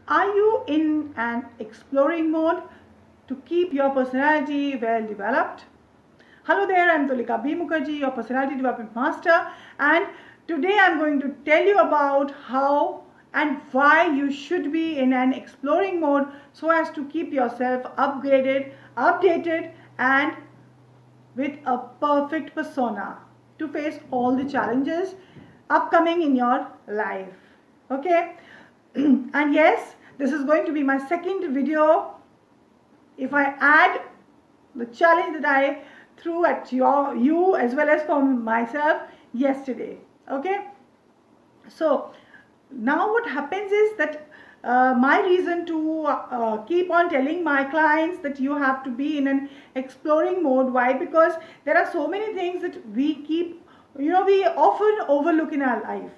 Are you in an exploring mode to keep your personality well developed? Hello there, I'm Tulika B. Mukherjee, your personality development master, and today I'm going to tell you about how and why you should be in an exploring mode so as to keep yourself upgraded, updated, and with a perfect persona to face all the challenges upcoming in your life. Okay, and yes, this is going to be my second video. If I add the challenge that I threw at you as well as for myself yesterday. Okay, so now what happens is that my reason to keep on telling my clients that you have to be in an exploring mode. Why? Because there are so many things that we keep, we often overlook in our life.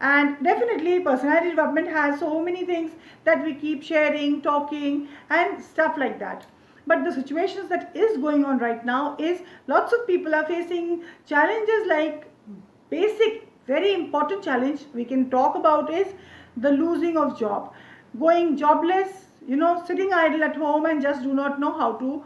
And definitely personality development has so many things that we keep sharing, talking, and stuff like that. But the situations that is going on right now is lots of people are facing challenges like basic, very important challenge we can talk about is the losing of job, going jobless, sitting idle at home and just do not know how to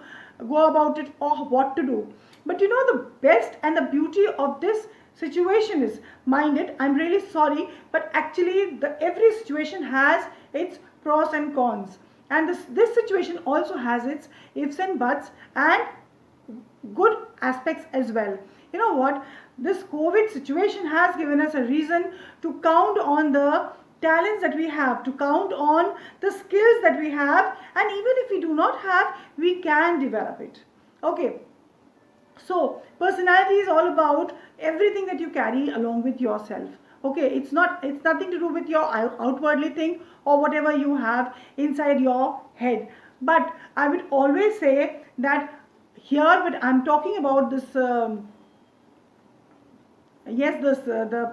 go about it or what to do. But the best and the beauty of this situation is, mind it, I'm really sorry, but actually every situation has its pros and cons, and this situation also has its ifs and buts and good aspects as well. You know what, this COVID situation has given us a reason to count on the talents that we have, to count on the skills that we have, and even if we do not have, we can develop it. Okay, so personality is all about everything that you carry along with yourself. Okay, it's nothing to do with your outwardly thing or whatever you have inside your head. But I would always say that here when I'm talking about this the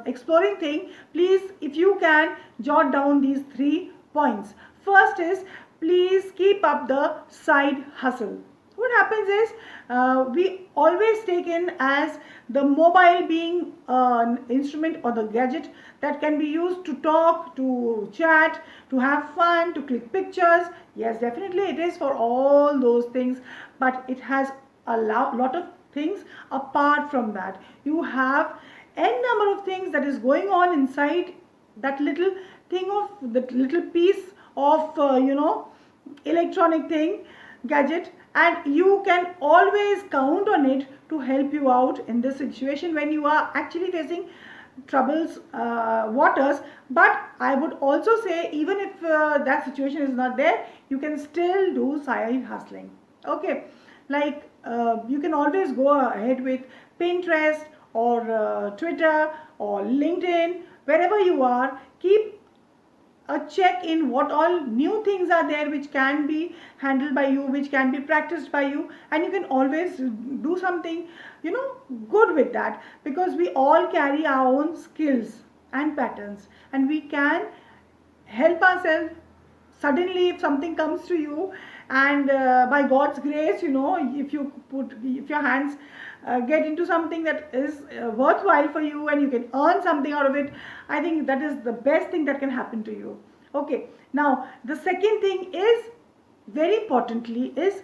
exploring thing, please, if you can, jot down these 3 points. First is, please keep up the side hustle. What happens is, we always take in as the mobile being an instrument or the gadget that can be used to talk, to chat, to have fun, to click pictures. Yes, definitely it is for all those things, but it has a lot of things apart from that. You have n number of things that is going on inside that little thing, of that little piece of electronic thing, gadget, and you can always count on it to help you out in this situation when you are actually facing troubles waters. But I would also say, even if that situation is not there, you can still do side hustling. Okay, like you can always go ahead with Pinterest or Twitter or LinkedIn, wherever you are. Keep a check in what all new things are there which can be handled by you, which can be practiced by you, and you can always do something good with that, because we all carry our own skills and patterns, and we can help ourselves suddenly if something comes to you. And by God's grace, if your hands get into something that is worthwhile for you and you can earn something out of it, I think that is the best thing that can happen to you. Okay, now the second thing is, very importantly, is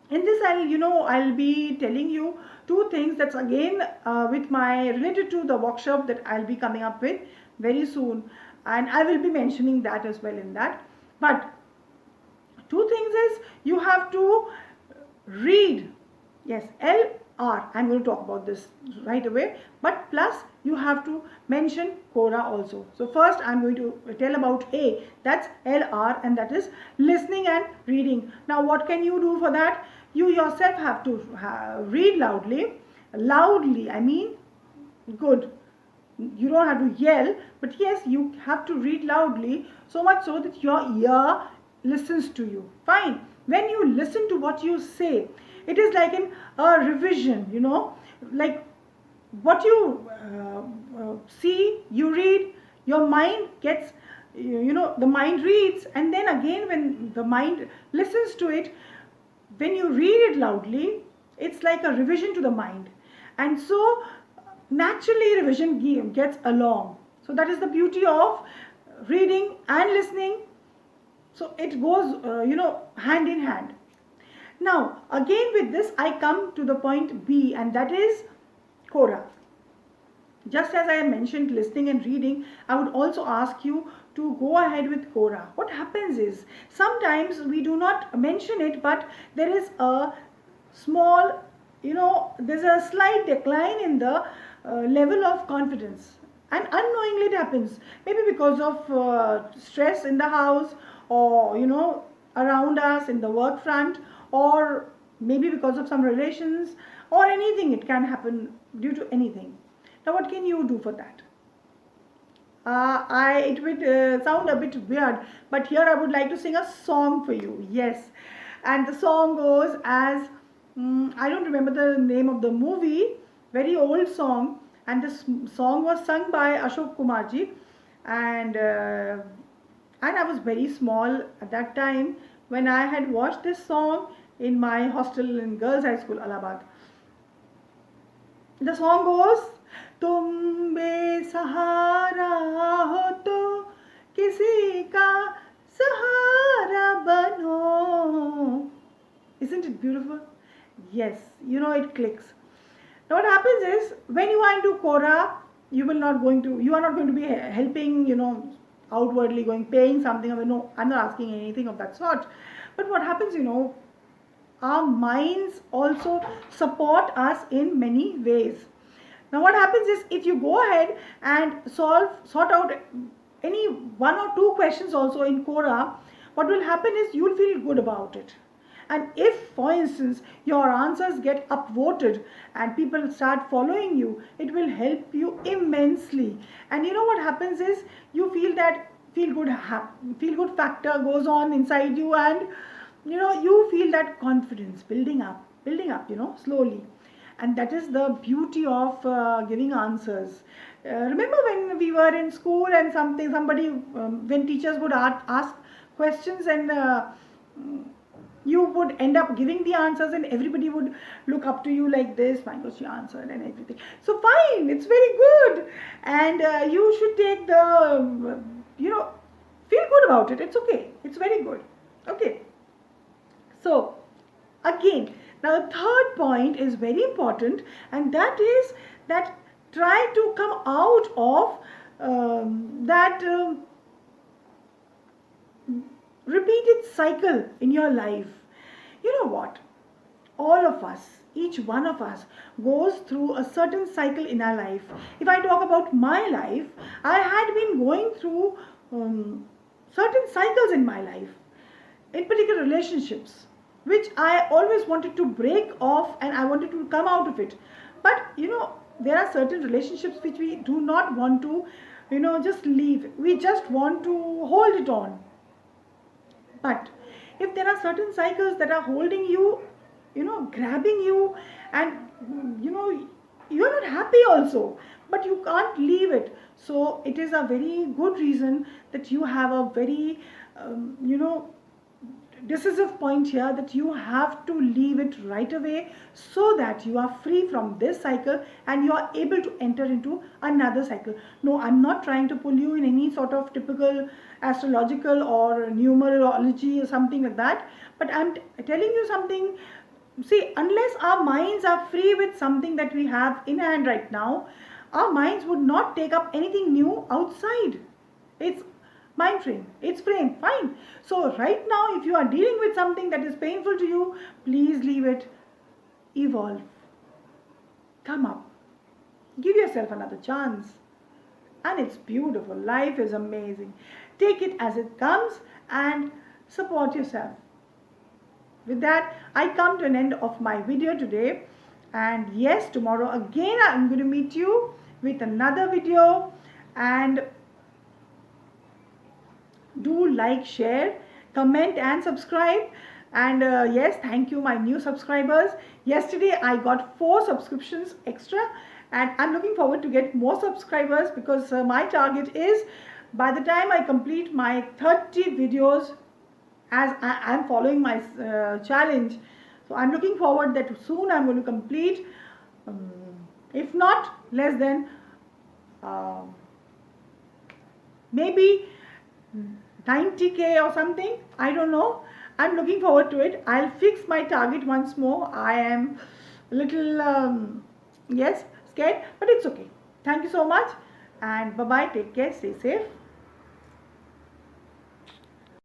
in this I'll be telling you 2 things that's again with my related to the workshop that I'll be coming up with very soon, and I will be mentioning that as well in that. But 2 things is, you have to read. Yes, LR, I'm going to talk about this right away, but plus you have to mention Quora also. So first I'm going to tell about A, that's LR, and that is listening and reading. Now what can you do for that? You yourself have to read loudly, I mean, good. You don't have to yell, but yes, you have to read loudly, so much so that your ear listens to you. Fine. When you listen to what you say, it is like a revision, like what you see, you read, your mind gets, the mind reads, and then again when the mind listens to it, when you read it loudly, it's like a revision to the mind. And so naturally revision gets along. So that is the beauty of reading and listening. So it goes, hand in hand. Now, again with this, I come to the point B, and that is Quora. Just as I mentioned listening and reading, I would also ask you to go ahead with Quora. What happens is sometimes we do not mention it, but there is a small, there's a slight decline in the level of confidence. And unknowingly it happens. Maybe because of stress in the house, or, around us in the work front, or maybe because of some relations, or anything. It can happen due to anything. Now, what can you do for that? It would sound a bit weird, but here I would like to sing a song for you. Yes, and the song goes as I don't remember the name of the movie. Very old song, and this song was sung by Ashok Kumarji, and I was very small at that time when I had watched this song in my hostel in Girls High School, Allahabad. The song goes, तुम बेसहारा हो तो किसी का सहारा बनो. Isn't it beautiful? Yes, it clicks. Now what happens is, when you are into Quora, you are not going to be helping, outwardly going, paying something. No, I'm not asking anything of that sort. But what happens, our minds also support us in many ways. Now what happens is, if you go ahead and sort out any one or two questions also in Quora, what will happen is you'll feel good about it. And if, for instance, your answers get upvoted and people start following you, it will help you immensely. And what happens is, you feel that feel good factor goes on inside you, and you feel that confidence building up, slowly. And that is the beauty of giving answers. Remember when we were in school and when teachers would ask questions, and you would end up giving the answers, and everybody would look up to you like this. My gosh, she answered and everything. So fine, it's very good, and you should take feel good about it. It's okay. It's very good. Okay. So again, now the third point is very important, and that is that try to come out of that repeated cycle in your life. You know what? All of us, each one of us, goes through a certain cycle in our life. If I talk about my life, I had been going through certain cycles in my life, in particular relationships, which I always wanted to break off, and I wanted to come out of it. But there are certain relationships which we do not want to just leave. We just want to hold it on. But if there are certain cycles that are holding you, grabbing you, and you're not happy also, but you can't leave it, so it is a very good reason that you have a very decisive point here, that you have to leave it right away, so that you are free from this cycle and you are able to enter into another cycle. No, I'm not trying to pull you in any sort of typical astrological or numerology or something like that, but I'm telling you something. See, unless our minds are free with something that we have in hand right now, our minds would not take up anything new outside. It's mind frame, it's frame, fine. So right now, if you are dealing with something that is painful to you, please leave it, evolve, come up, give yourself another chance. And it's beautiful. Life is amazing. Take it as it comes and support yourself. With that, I come to an end of my video today. And yes, tomorrow again I'm going to meet you with another video. And do like, share, comment and subscribe. And yes, thank you my new subscribers. Yesterday I got 4 subscriptions extra, and I'm looking forward to get more subscribers, because my target is, by the time I complete my 30 videos, as I am following my challenge, so I'm looking forward that soon I'm going to complete, if not less than maybe 90K or something. I don't know. I'm looking forward to it. I'll fix my target once more. I am a little, yes, scared, but it's okay. Thank you so much. And bye bye. Take care. Stay safe.